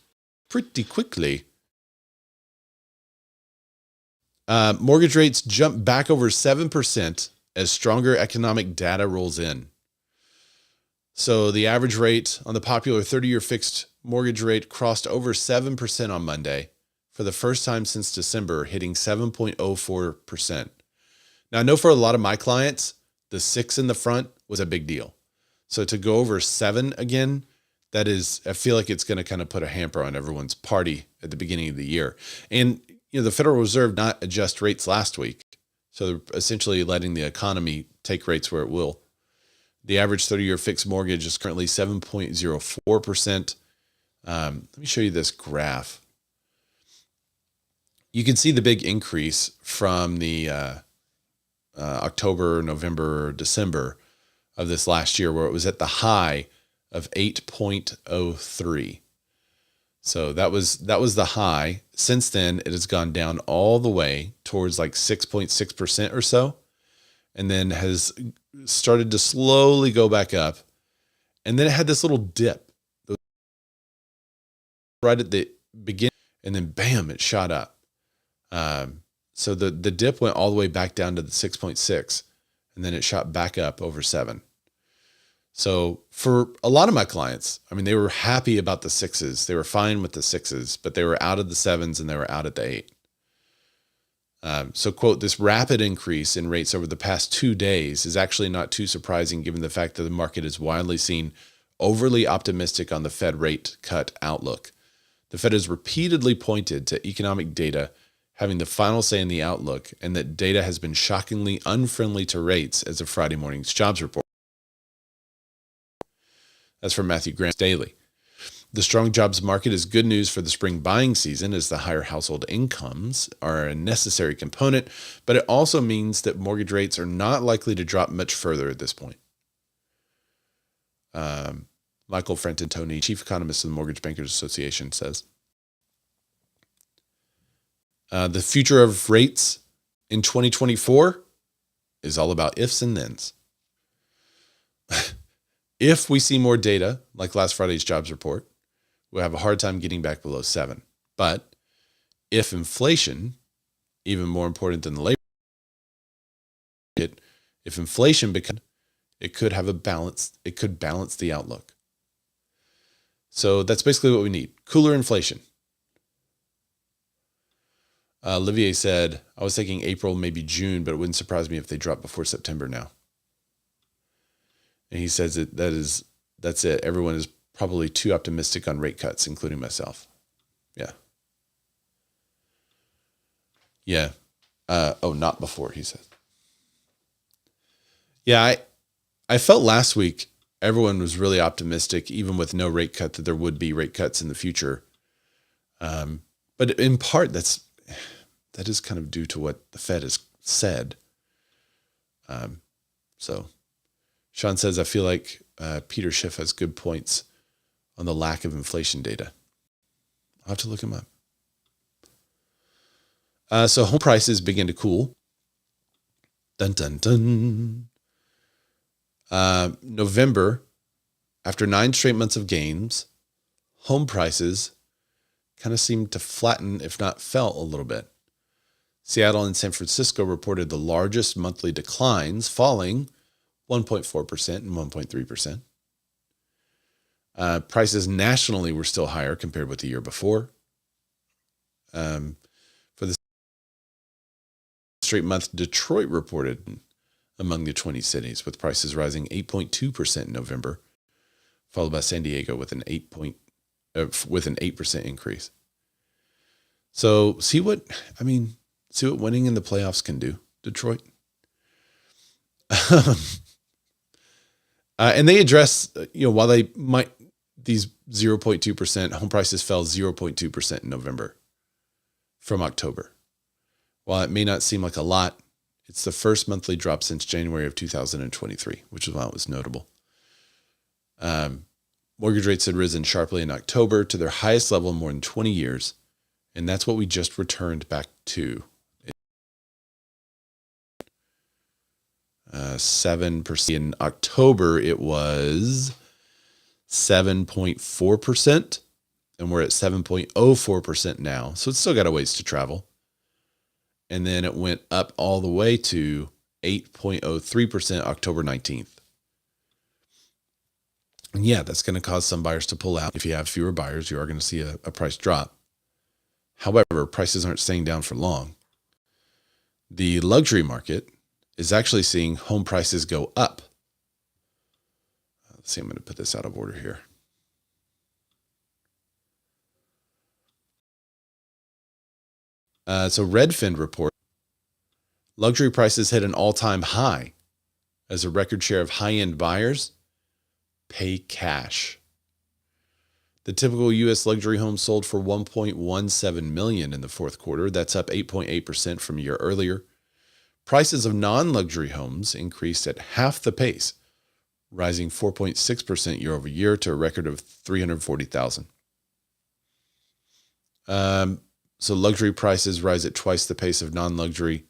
pretty quickly. Mortgage rates jump back over 7% as stronger economic data rolls in. So the average rate on the popular 30-year fixed mortgage rate crossed over 7% on Monday for the first time since December, hitting 7.04%. Now, I know for a lot of my clients, the 6 in the front was a big deal. So to go over 7 again, that is, I feel like it's going to kind of put a hamper on everyone's party at the beginning of the year. And the Federal Reserve not adjust rates last week. So they're essentially letting the economy take rates where it will. The average 30-year fixed mortgage is currently 7.04%. Let me show you this graph. You can see the big increase from the October, November, December of this last year, where it was at the high of 8.03. So that was the high. Since then, it has gone down all the way towards like 6.6% or so, and then has started to slowly go back up. And then it had this little dip right at the beginning, and then bam, it shot up. So the dip went all the way back down to the 6.6, and then it shot back up over 7. So for a lot of my clients, I mean, they were happy about the 6s. They were fine with the 6s, but they were out of the 7s and they were out at the 8. So quote, this rapid increase in rates over the past 2 days is actually not too surprising given the fact that the market is widely seen overly optimistic on the Fed rate cut outlook. The Fed has repeatedly pointed to economic data having the final say in the outlook, and that data has been shockingly unfriendly to rates as of Friday morning's jobs report. That's from Matthew Graham's Daily. The strong jobs market is good news for the spring buying season, as the higher household incomes are a necessary component, but it also means that mortgage rates are not likely to drop much further at this point. Michael Frantantoni, chief economist of the Mortgage Bankers Association, says, the future of rates in 2024 is all about ifs and thens. If we see more data, like last Friday's jobs report, we'll have a hard time getting back below 7. But if inflation, even more important than the labor market, if inflation becomes, it could have a balance, it could balance the outlook. So that's basically what we need. Cooler inflation. Olivier said, I was thinking April, maybe June, but it wouldn't surprise me if they drop before September now. And he says that's it. Everyone is probably too optimistic on rate cuts, including myself. Yeah. Yeah. Not before, he said. Yeah, I felt last week everyone was really optimistic, even with no rate cut, that there would be rate cuts in the future. But in part, that is kind of due to what the Fed has said. So Sean says, I feel like Peter Schiff has good points on the lack of inflation data. I'll have to look him up. So home prices begin to cool. Dun, dun, dun. November, after 9 straight months of gains, home prices kind of seemed to flatten, if not fell a little bit. Seattle and San Francisco reported the largest monthly declines, falling 1.4% and 1.3%. Prices nationally were still higher compared with the year before. For the straight month, Detroit reported among the 20 cities, with prices rising 8.2% in November, followed by San Diego with an 8% increase. So see what winning in the playoffs can do, Detroit. And they address, while they might, these 0.2%, home prices fell 0.2% in November from October. While it may not seem like a lot, it's the first monthly drop since January of 2023, which is why it was notable. Mortgage rates had risen sharply in October to their highest level in more than 20 years, and that's what we just returned back to. 7%. In October, it was 7.4%, and we're at 7.04% now. So it's still got a ways to travel. And then it went up all the way to 8.03% October 19th. And yeah, that's going to cause some buyers to pull out. If you have fewer buyers, you are going to see a price drop. However, prices aren't staying down for long. The luxury market is actually seeing home prices go up. Let's see, I'm going to put this out of order here. So Redfin report, luxury prices hit an all-time high as a record share of high-end buyers pay cash. The typical U.S. luxury home sold for $1.17 million in the fourth quarter. That's up 8.8% from a year earlier. Prices of non-luxury homes increased at half the pace, rising 4.6% year over year to a record of $340,000. So luxury prices rise at twice the pace of non-luxury.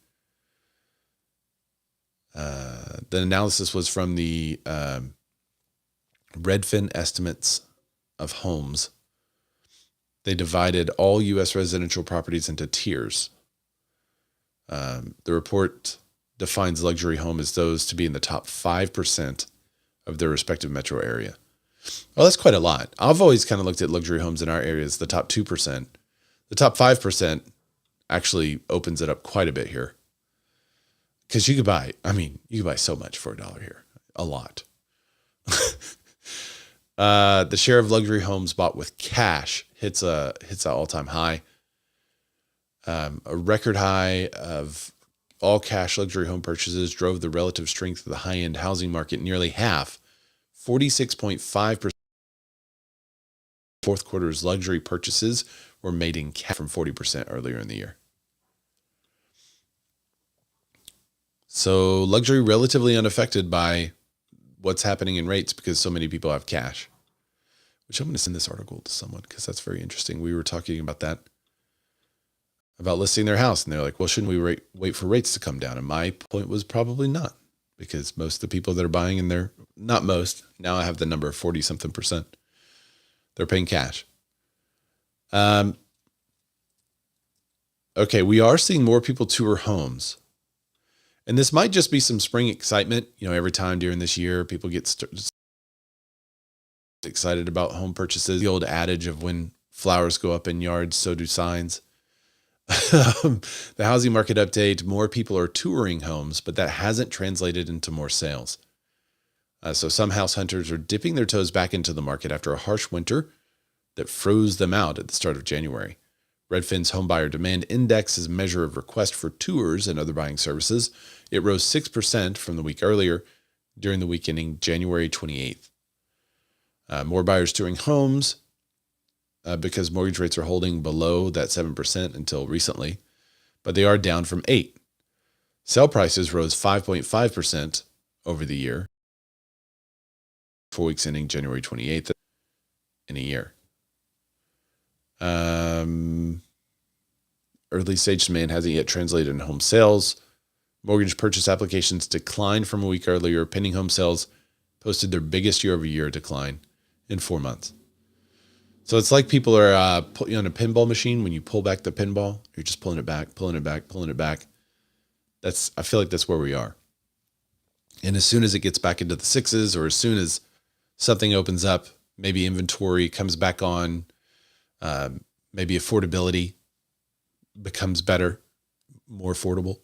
The analysis was from the Redfin estimates of homes. They divided all U.S. residential properties into tiers. The report defines luxury home as those to be in the top 5% of their respective metro area. Well, that's quite a lot. I've always kind of looked at luxury homes in our area as the top 2%. The top 5% actually opens it up quite a bit here. Because you could buy so much for $1 here. A lot. The share of luxury homes bought with cash hits an all-time high. A record high of all cash luxury home purchases drove the relative strength of the high-end housing market nearly half. 46.5% fourth quarter's luxury purchases were made in cash from 40% earlier in the year. So luxury relatively unaffected by what's happening in rates because so many people have cash, which I'm going to send this article to someone because that's very interesting. We were talking about that about listing their house. And they're like, well, shouldn't we wait for rates to come down? And my point was probably not, because most of the people that are buying, and they're not most, now I have the number of 40 something %. They're paying cash. Okay. We are seeing more people tour homes, and this might just be some spring excitement. You know, every time during this year, people get excited about home purchases. The old adage of when flowers go up in yards, so do signs. The housing market update, more people are touring homes, but that hasn't translated into more sales. So some house hunters are dipping their toes back into the market after a harsh winter that froze them out at the start of January. Redfin's Homebuyer Demand Index is a measure of request for tours and other buying services. It rose 6% from the week earlier during the week ending January 28th. More buyers touring homes because mortgage rates are holding below that 7% until recently, but they are down from 8%. Sale prices rose 5.5% over the year, 4 weeks ending January 28th in a year. Early stage demand hasn't yet translated in home sales. Mortgage purchase applications declined from a week earlier. Pending home sales posted their biggest year-over-year decline in 4 months. So it's like people are putting on a pinball machine. When you pull back the pinball, you're just pulling it back, pulling it back, pulling it back. I feel like that's where we are. And as soon as it gets back into the sixes, or as soon as something opens up, maybe inventory comes back on, maybe affordability becomes better, more affordable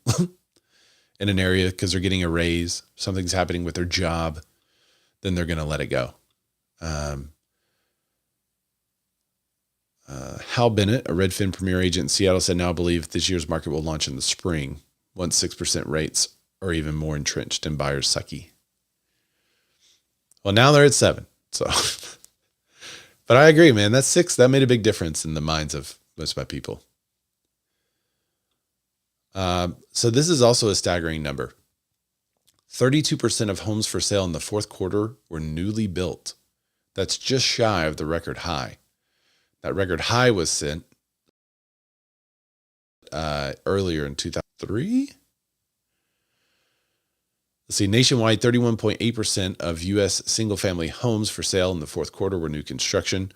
in an area because they're getting a raise, something's happening with their job, then they're going to let it go. Hal Bennett, a Redfin premier agent in Seattle, said, now I believe this year's market will launch in the spring once 6% rates are even more entrenched in buyers' psyche. Well, now they're at 7. So, but I agree, man. That's 6. That made a big difference in the minds of most of my people. So this is also a staggering number. 32% of homes for sale in the fourth quarter were newly built. That's just shy of the record high. That record high was set earlier in 2003. Let's see, nationwide, 31.8% of U.S. single-family homes for sale in the fourth quarter were new construction,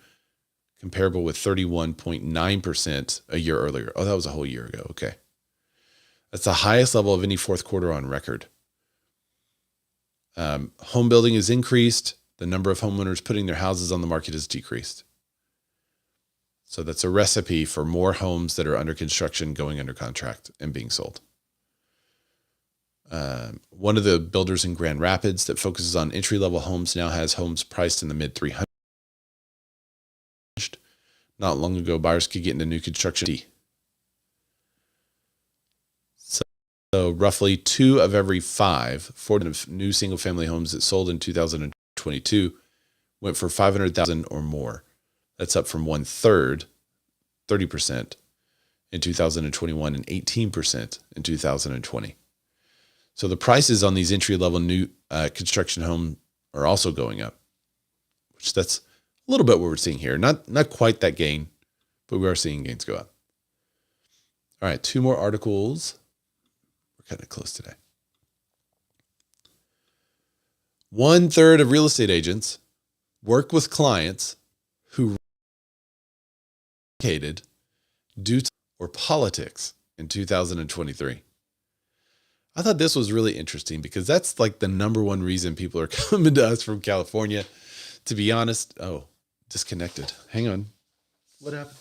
comparable with 31.9% a year earlier. Oh, that was a whole year ago. Okay. That's the highest level of any fourth quarter on record. Home building has increased. The number of homeowners putting their houses on the market has decreased. So that's a recipe for more homes that are under construction going under contract and being sold. One of the builders in Grand Rapids that focuses on entry-level homes now has homes priced in the mid-300s. Not long ago, buyers could get into new construction. So roughly 2 of every 5 of new single-family homes that sold in 2022 went for $500,000 or more. That's up from 1/3, 30% in 2021 and 18% in 2020. So the prices on these entry-level new construction homes are also going up, which that's a little bit what we're seeing here. Not quite that gain, but we are seeing gains go up. All right, 2 more articles. We're kind of close today. 1/3 of real estate agents work with clients who relocated due to or politics in 2023. I thought this was really interesting because that's like the number one reason people are coming to us from California. To be honest, disconnected. Hang on. What happened?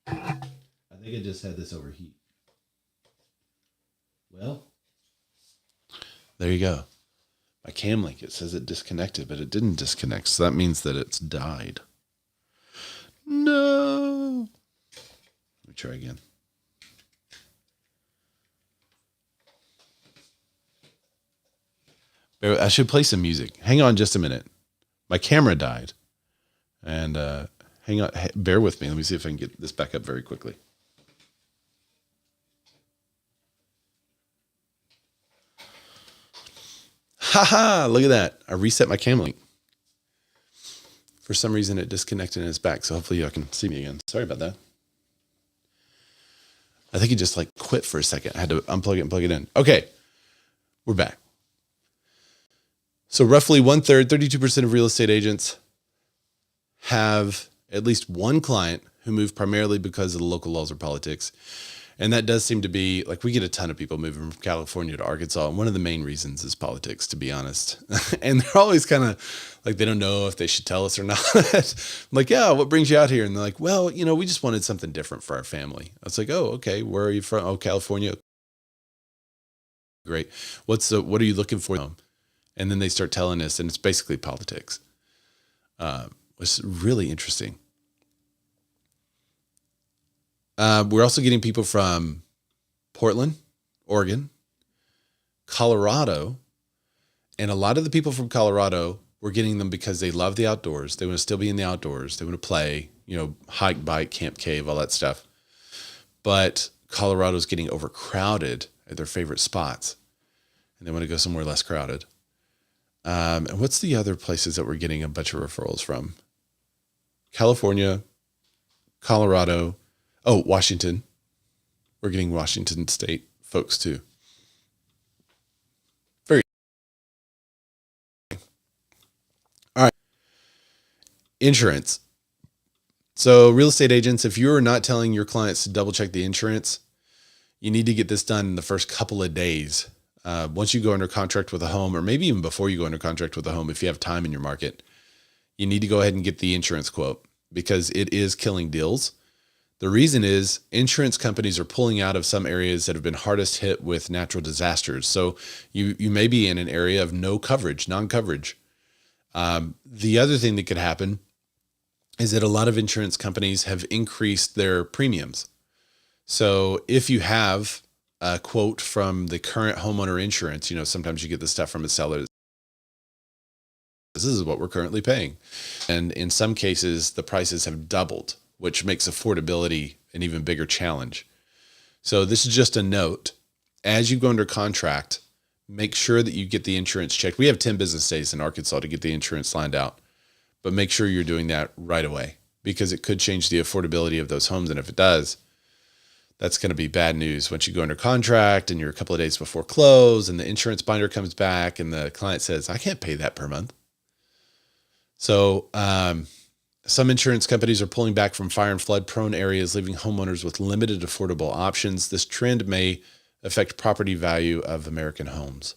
I think I just had this overheat. Well, there you go. My cam link, it says it disconnected, but it didn't disconnect. So that means that it's died. No. Let me try again. I should play some music. Hang on just a minute. My camera died. And hang on. Bear with me. Let me see if I can get this back up very quickly. Haha, look at that. I reset my cam link. For some reason, it disconnected and it's back. So hopefully y'all can see me again. Sorry about that. I think it just like quit for a second. I had to unplug it and plug it in. Okay, we're back. So roughly 1/3, 32% of real estate agents have at least one client who moved primarily because of the local laws or politics. And that does seem to be like, we get a ton of people moving from California to Arkansas. And one of the main reasons is politics, to be honest. And they're always kind of like, they don't know if they should tell us or not. I'm like, yeah, what brings you out here? And they're like, well, we just wanted something different for our family. I was like, oh, okay. Where are you from? Oh, California. Great. What are you looking for? And then they start telling us, and it's basically politics. It's really interesting. We're also getting people from Portland, Oregon, Colorado, and a lot of the people from Colorado, we're getting them because they love the outdoors. They want to still be in the outdoors. They want to play, hike, bike, camp, cave, all that stuff. But Colorado's getting overcrowded at their favorite spots, and they want to go somewhere less crowded. And what's the other places that we're getting a bunch of referrals from? California, Colorado. Oh, Washington. We're getting Washington State folks too. Very. All right. Insurance. So real estate agents, if you're not telling your clients to double check the insurance, you need to get this done in the first couple of days. Once you go under contract with a home, or maybe even before you go under contract with a home, if you have time in your market, you need to go ahead and get the insurance quote, because it is killing deals. The reason is insurance companies are pulling out of some areas that have been hardest hit with natural disasters. So you may be in an area of no coverage, non-coverage. The other thing that could happen is that a lot of insurance companies have increased their premiums. So if you have a quote from the current homeowner insurance, sometimes you get the stuff from a seller. This is what we're currently paying. And in some cases, the prices have doubled, which makes affordability an even bigger challenge. So this is just a note. As you go under contract, make sure that you get the insurance checked. We have 10 business days in Arkansas to get the insurance lined out, but make sure you're doing that right away, because it could change the affordability of those homes. And if it does, that's going to be bad news once you go under contract and you're a couple of days before close and the insurance binder comes back and the client says, I can't pay that per month. So, some insurance companies are pulling back from fire and flood prone areas, leaving homeowners with limited affordable options. This trend may affect property value of American homes.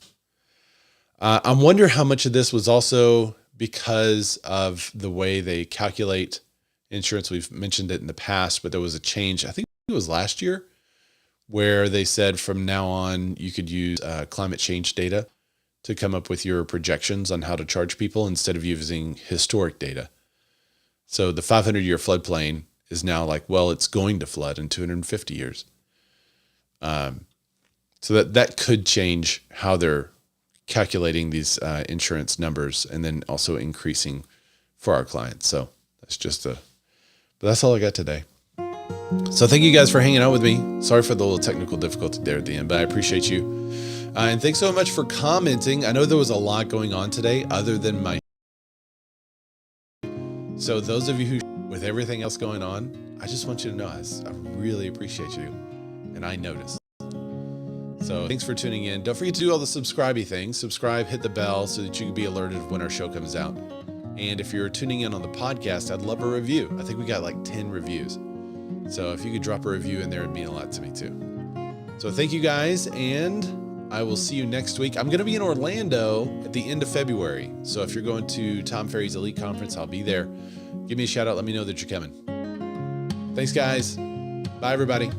I wonder how much of this was also because of the way they calculate insurance. We've mentioned it in the past, but there was a change. I think it was last year, where they said from now on you could use climate change data to come up with your projections on how to charge people instead of using historic data. So the 500-year floodplain is now like, well, it's going to flood in 250 years. So that could change how they're calculating these insurance numbers, and then also increasing for our clients. So but that's all I got today. So thank you guys for hanging out with me. Sorry for the little technical difficulty there at the end, but I appreciate you. And thanks so much for commenting. I know there was a lot going on today other than my. So those of you who, with everything else going on, I just want you to know I really appreciate you, and I noticed. So thanks for tuning in. Don't forget to do all the subscribey things. Subscribe, hit the bell so that you can be alerted when our show comes out. And if you're tuning in on the podcast, I'd love a review. I think we got like 10 reviews. So if you could drop a review in there, it'd mean a lot to me too. So thank you guys, and I will see you next week. I'm going to be in Orlando at the end of February. So if you're going to Tom Ferry's Elite Conference, I'll be there. Give me a shout out. Let me know that you're coming. Thanks, guys. Bye, everybody.